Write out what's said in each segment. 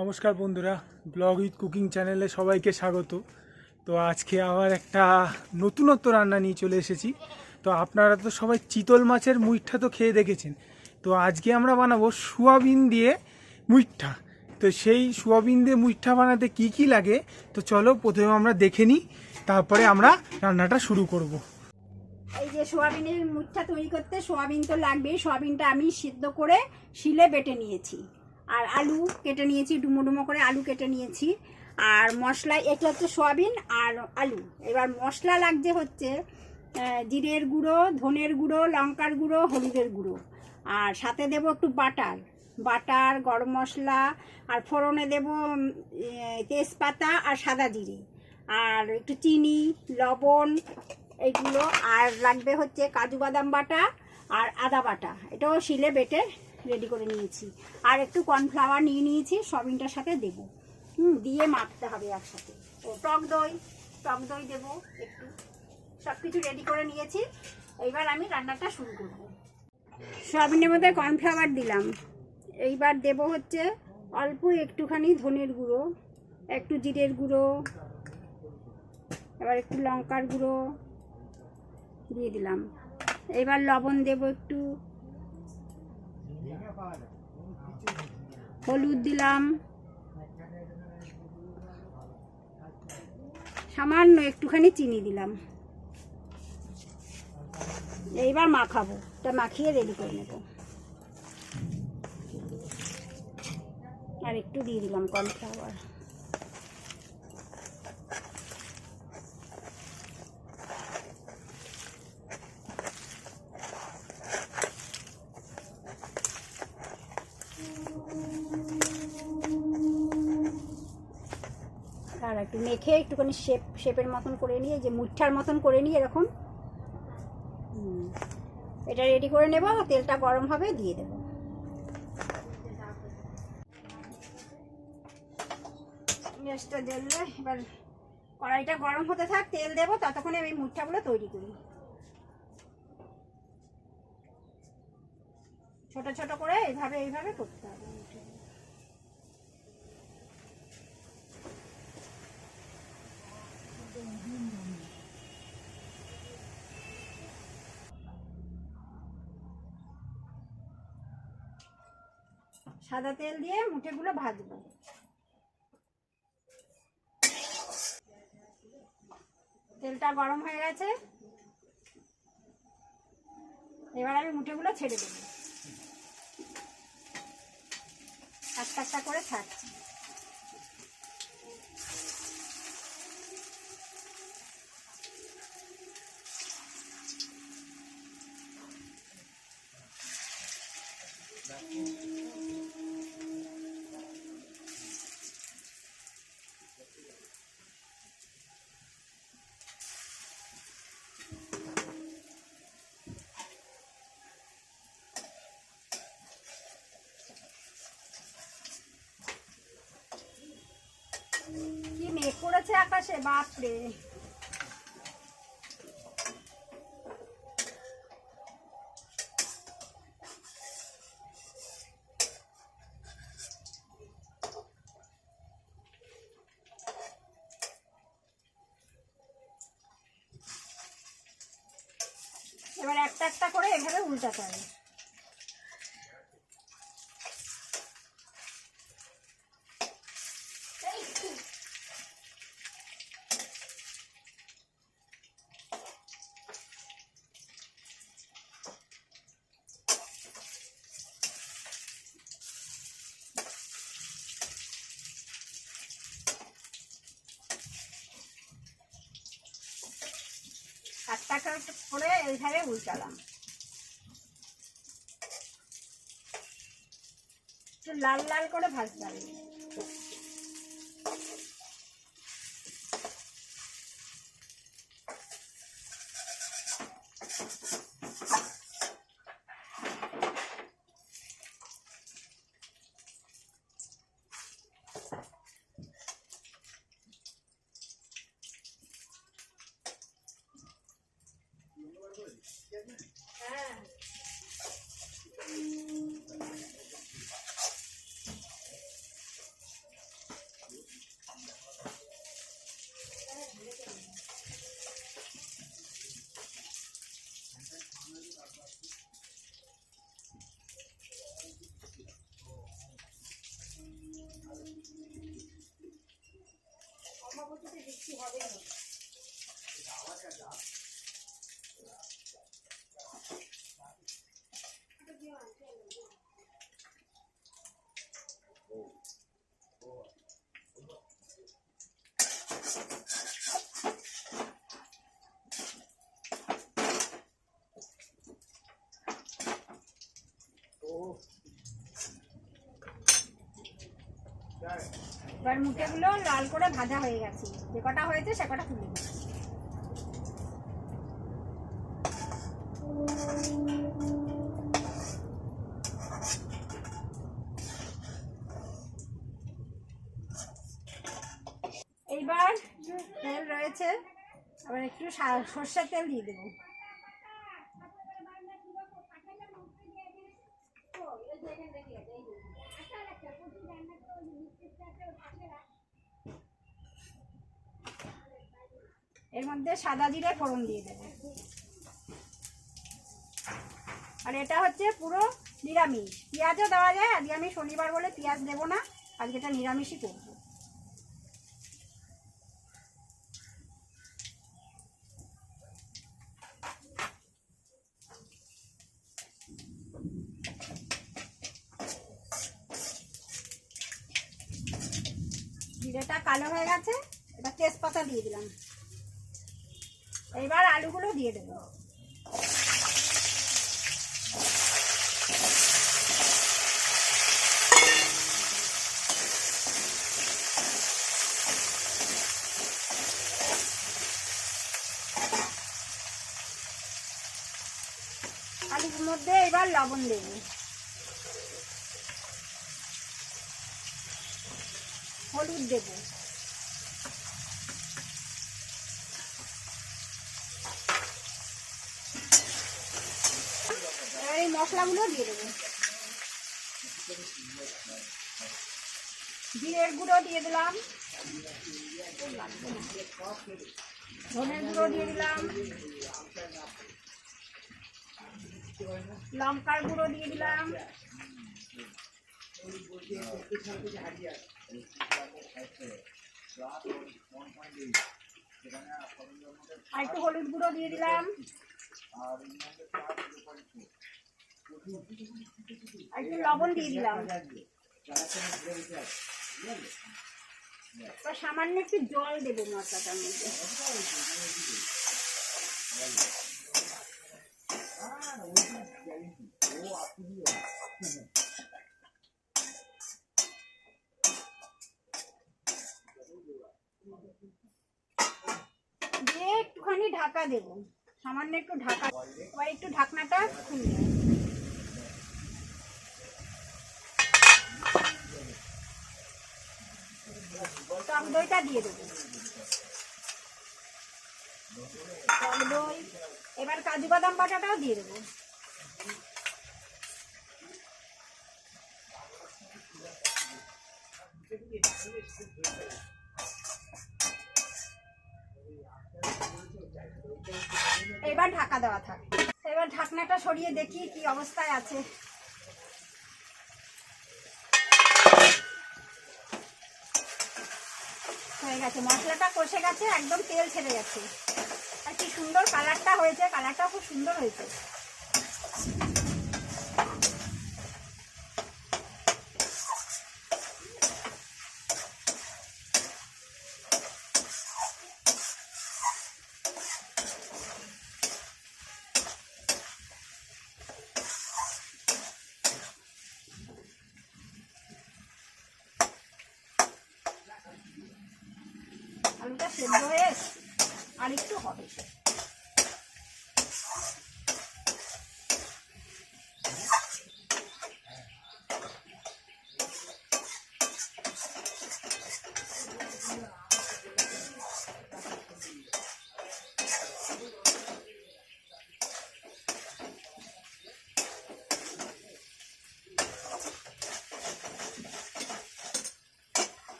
নমস্কার বন্ধুরা, blog with cooking চ্যানেলে সবাইকে স্বাগত। তো আজকে আবার একটা নতুনত্ব রান্না নিয়ে চলে এসেছি। তো আপনারা তো সবাই চিতল মাছের মুইঠা তো খেয়ে দেখেছেন। তো আজকে আমরা বানাবো সোয়াবিন দিয়ে মুইঠা। তো সেই সোয়াবিন দিয়ে মুইঠা বানাতে কি কি লাগে তো চলো প্রথমে আমরা দেখে নিই, তারপরে আমরা রান্নাটা শুরু করব। এই যে সোয়াবিনের মুঠটা তৈরি করতে সোয়াবিন তো লাগবেই। সোয়াবিনটা আমি সিদ্ধ করে শিলে বেটে নিয়েছি, আর আলু কেটে নিয়েছি, ডুমো ডুমো করে আলু কেটে নিয়েছি। আর মশলা এটা হচ্ছে সোয়াবিন আর আলু। এবার মশলা লাগছে হচ্ছে জিরের গুঁড়ো, ধনের গুঁড়ো, লঙ্কার গুঁড়ো, হলুদের গুঁড়ো, আর সাথে দেব একটু বাটার, গরম মশলা, আর ফোড়নে দেব তেজপাতা আর সাদা জিরে, আর একটু চিনি, লবণ এইগুলো। আর লাগবে হচ্ছে কাজু বাদাম বাটা আর আদা বাটা, এটাও শিলে বেটে রেডি করে নিয়েছি। আর একটু কর্নফ্লাওয়ার নিয়ে নিয়েছি, সবিনটার সাথে দেবো, দিয়ে মাখতে হবে একসাথে। ও টক দই দেবো একটু। সব কিছু রেডি করে নিয়েছি, এইবার আমি রান্নাটা শুরু করব। সয়াবিনের মধ্যে কর্নফ্লাওয়ার দিলাম। এইবার দেবো হচ্ছে অল্প একটুখানি ধনের গুঁড়ো, একটু জিরের গুঁড়ো, এবার একটু লঙ্কার গুঁড়ো দিয়ে দিলাম। এবার লবণ দেব একটু, হলুদ দিলাম, সামান্য একটুখানি চিনি দিলাম। এইবার মাখাবো, এটা মাখিয়ে রেডি করে নেব। আর একটু দিয়ে দিলাম কর্নফ্লাওয়ার। আর একটু মেখে একটুখানি শেপের মতন করে নিয়ে, যে মুঠার মতন করে নিয়ে এরকম এটা রেডি করে নেব। তেলটা গরম হবে, দিয়ে দেব। গ্যাসটা জ্বললে এবার কড়াইটা গরম হতে থাক, তেল দেবো, ততক্ষণে এই মুঠাগুলো তৈরি করি। ছোট ছোট করে এইভাবে করতে হবে। সাদা তেল দিয়ে মুঠেগুলো ভাজবো। তেলটা গরম হয়ে গেছে, এবার আমি মুঠেগুলো ছেড়ে দেবো। একটা একটা করে ছাড়ছি। কি মেঘ করেছে আকাশে, বাপরে! এবার একটা একটা করে এভাবে উল্টাতে হবে। একটা করে এইভাবে উল্টালাম। একটু লাল লাল করে ভাজতে হবে। হ্যাঁ, এবার মুঠেগুলো লাল করে ভাজা হয়ে গেছে, যে কটা হয়েছে সে কটা তুলে দিচ্ছি। এইবার তেল রয়েছে, আবার একটু সর্ষের তেল দিয়ে দেবো। এর মধ্যে সাদা জিরে ফোড়ন দিয়ে দেবো। আর এটা হচ্ছে পুরো নিরামিষ, পেঁয়াজও দেওয়া যায়, আজকে আমি শনিবার বলে পেঁয়াজ দেবো না, আজকে এটা নিরামিষই করবো। জিরেটা কালো হয়ে গেছে, এবার তেজপাতা দিয়ে দিলাম। এইবার আলুগুলো দিয়ে দেবো। আলুর মধ্যে এবার লবণ দেবো, হলুদ দেবো, এবার এই মশলাগুলো দিয়ে দেবো। জিরের গুঁড়ো দিয়ে দিলাম, ধনের গুঁড়ো দিয়ে দিলাম, লঙ্কার গুঁড়ো দিয়ে দিলাম, আর একটু হলুদ গুঁড়ো দিয়ে দিলাম, আর একটু লবণ দিয়ে দিলাম। সামান্য একটু জল দেবো মশলাটার মধ্যে। দিয়ে একটুখানি ঢাকা দেবো, সামান্য একটু ঢাকা। এবার একটু ঢাকনাটা খুলবে, টক দইটা দিয়ে দেবো। টক দই, এবার কাজু বাদাম বাটাটাও দিয়ে দেবো। এবার ঢাকা দেওয়া থাক। এবার ঢাকনাটা সরিয়ে দেখি কি অবস্থায় আছে। হয়ে গেছে, মশলাটা কষে গেছে, একদম তেল ছেড়ে গেছে, আর কি সুন্দর কালারটা হয়েছে, কালারটা খুব সুন্দর হয়েছে। আলুটা সেদ্ধ হয়ে আর একটু হবে।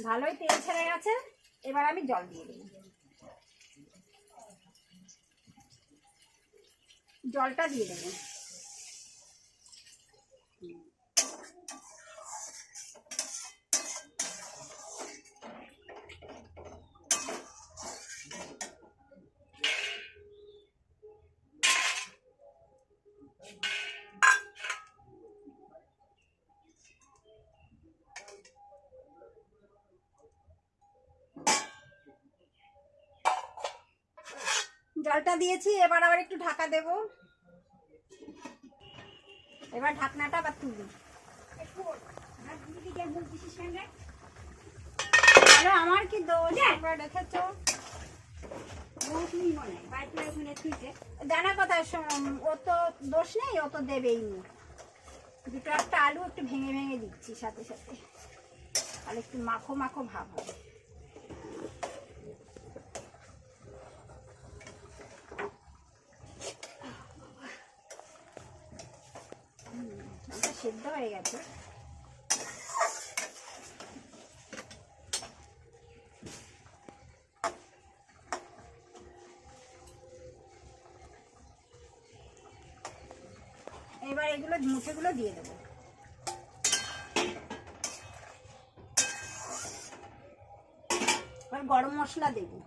ভালোই তেল ছেড়ে গেছে, এবার আমি জল দিয়ে দেব। জলটা দিয়ে দেবো। জলটা দিয়েছি, এবার আবার একটু ঢাকা দেব। এবার ঢাকনাটা আবার তুলি। আমার কি দোষ, একবার রেখেছ জানা কথা, ও তো দোষ নেই, ও তো দেবেই নি। দুটো একটা আলু একটু ভেঙে ভেঙে দিচ্ছি সাথে সাথে, আর একটু মাখো মাখো ভাব হবে। সেদ্ধ হয়ে গেছে। এবার এগুলো মুঠেগুলো দিয়ে দেবো। এবার গরম মশলা দেবো।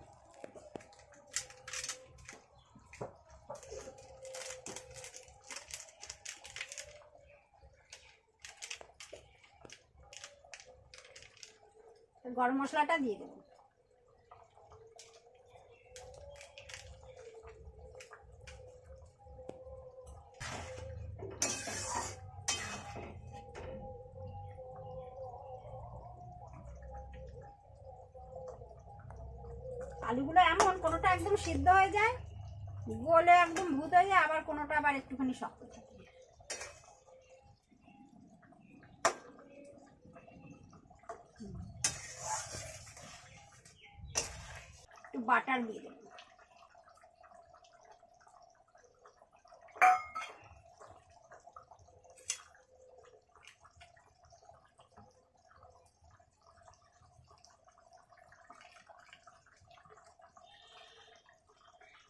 গরম মশলাটা দিয়ে দেবো। আলুগুলো এমন কোনোটা একদম সিদ্ধ হয়ে যায়, গলে একদম ভূত হয়ে যায়, আবার কোনোটা আবার একটুখানি শক্ত থাকে। একটু বাটার দিয়ে দেবো।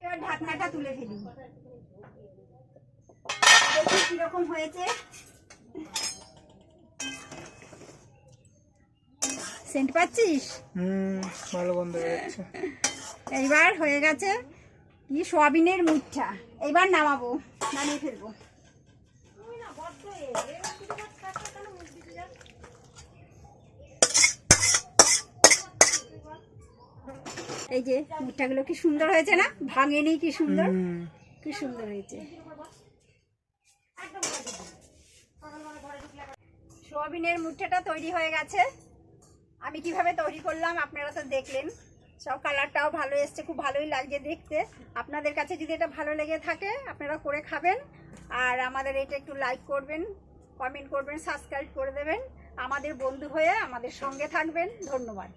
এবার ঢাকনাটা তুলে ফেলি, দেখি কিরকম হয়েছে। সেন্ট পাচ্ছিস? ভালো গন্ধ বেরোচ্ছে। এইবার হয়ে গেছে কি সোয়াবিনের মুঠা। এইবার নামাবো, নামিয়ে ফেলবো। এই যে মুঠাগুলো কি সুন্দর হয়েছে না, ভাঙেনি, কি সুন্দর, কি সুন্দর হয়েছে। সোয়াবিনের মুঠাটা তৈরি হয়ে গেছে। আমি কিভাবে তৈরি করলাম আপনারা তো দেখলেন। সব কালারটাও ভালো এসছে, খুব ভালোই লাগছে দেখতে। আপনাদের কাছে যদি এটা ভালো লেগে থাকে আপনারা করে খাবেন, আর আমাদের এটা একটু লাইক করবেন, কমেন্ট করবেন, সাবস্ক্রাইব করে দেবেন। আমাদের বন্ধু হয়ে আমাদের সঙ্গে থাকবেন। ধন্যবাদ।